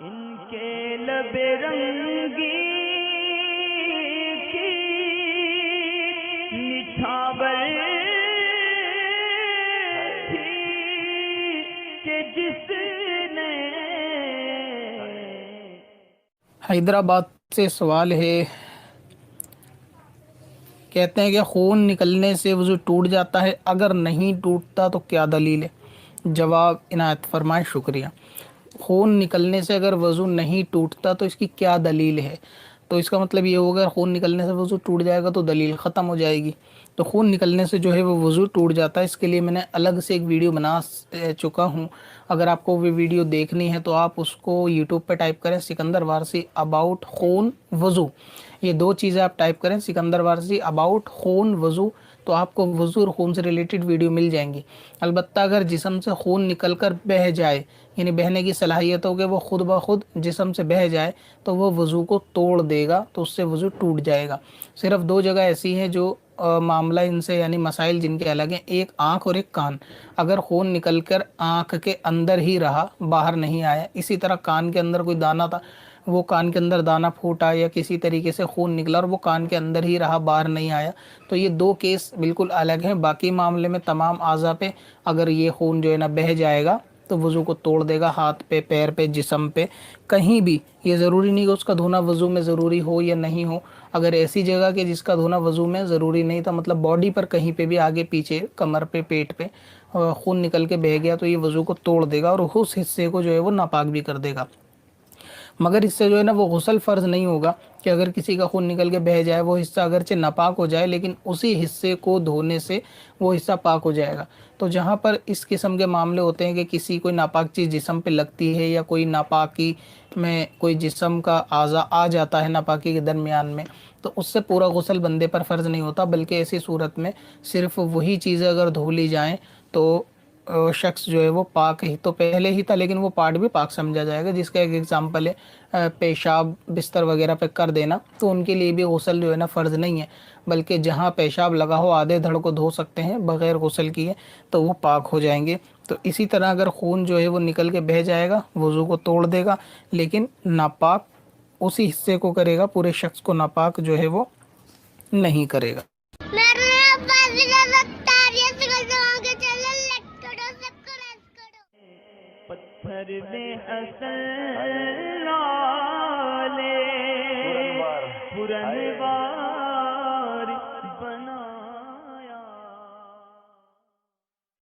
इनके लबे रंगी की निछावर थी कि जिसने। हैदराबाद से सवाल है, कहते हैं कि खून निकलने से वज़ू टूट जाता है, अगर नहीं टूटता तो क्या दलील है? जवाब इनायत फरमाए, शुक्रिया। खून निकलने से अगर वज़ू नहीं टूटता तो इसकी क्या दलील है? तो इसका मतलब ये होगा, खून निकलने से वज़ू टूट जाएगा तो दलील ख़त्म हो जाएगी। तो खून निकलने से जो है वो वज़ू टूट जाता है। इसके लिए मैंने अलग से एक वीडियो बना चुका हूँ। अगर आपको वो वीडियो देखनी है तो आप उसको यूट्यूब पे टाइप करें, सिकंदर वारसी अबाउट खून वज़ू। ये दो चीज़ें आप टाइप करें, सिकंदर वारसी अबाउट खून वज़ू, तो आपको वज़ू और खून से रिलेटेड वीडियो मिल जाएंगी। अलबत्ता अगर जिस्म से खून निकल कर बह जाए, यानी बहने की सलाहियत हो कि वो खुद ब खुद जिस्म से बह जाए, तो वो वज़ू को तोड़ देगा, तो उससे वज़ू टूट जाएगा। सिर्फ दो जगह ऐसी हैं जो मामला इनसे, यानी मसाइल जिनके अलग हैं, एक आँख और एक कान। अगर खून निकल कर आँख के अंदर ही रहा, बाहर नहीं आया, इसी तरह कान के अंदर कोई दाना था, वो कान के अंदर दाना फूटा या किसी तरीके से खून निकला और वो कान के अंदर ही रहा, बाहर नहीं आया, तो ये दो केस बिल्कुल अलग हैं। बाकी मामले में तमाम आज़ा पे अगर ये खून जो है ना बह जाएगा तो वज़ू को तोड़ देगा, हाथ पे, पैर पे, जिस्म पे, कहीं भी। ये ज़रूरी नहीं कि उसका धोना वज़ू में ज़रूरी हो या नहीं हो। अगर ऐसी जगह के जिसका धोना वज़ू में ज़रूरी नहीं था, मतलब बॉडी पर कहीं पे भी, आगे पीछे, कमर पे, पेट पे खून निकल के बह गया, तो ये वज़ू को तोड़ देगा और उस हिस्से को जो है वो नापाक भी कर देगा। मगर इससे जो है ना वो गुस्ल फ़र्ज़ नहीं होगा कि अगर किसी का खून निकल के बह जाए, वो हिस्सा अगरचे नापाक हो जाए, लेकिन उसी हिस्से को धोने से वो हिस्सा पाक हो जाएगा। तो जहाँ पर इस किस्म के मामले होते हैं कि किसी कोई नापाक चीज़ जिस्म पे लगती है या कोई नापाकी में कोई जिस्म का आज़ा आ जाता है नापाकी के दरमियान में, तो उससे पूरा गुस्ल बंदे पर फ़र्ज़ नहीं होता, बल्कि ऐसी सूरत में सिर्फ वही चीज़ें अगर धो ली जाएँ तो शख्स जो है वो पाक ही तो पहले ही था, लेकिन वो पार्ट भी पाक समझा जाएगा। जिसका एक एग्जांपल है पेशाब बिस्तर वगैरह पे कर देना, तो उनके लिए भी गुस्ल जो है ना फ़र्ज़ नहीं है, बल्कि जहाँ पेशाब लगा हो आधे धड़ को धो सकते हैं बग़ैर गुस्ल किए, तो वो पाक हो जाएंगे। तो इसी तरह अगर खून जो है वो निकल के बह जाएगा, वज़ू को तोड़ देगा, लेकिन नापाक उसी हिस्से को करेगा, पूरे शख्स को नापाक जो है वो नहीं करेगा। पत्थर में असल लाले पुरनवार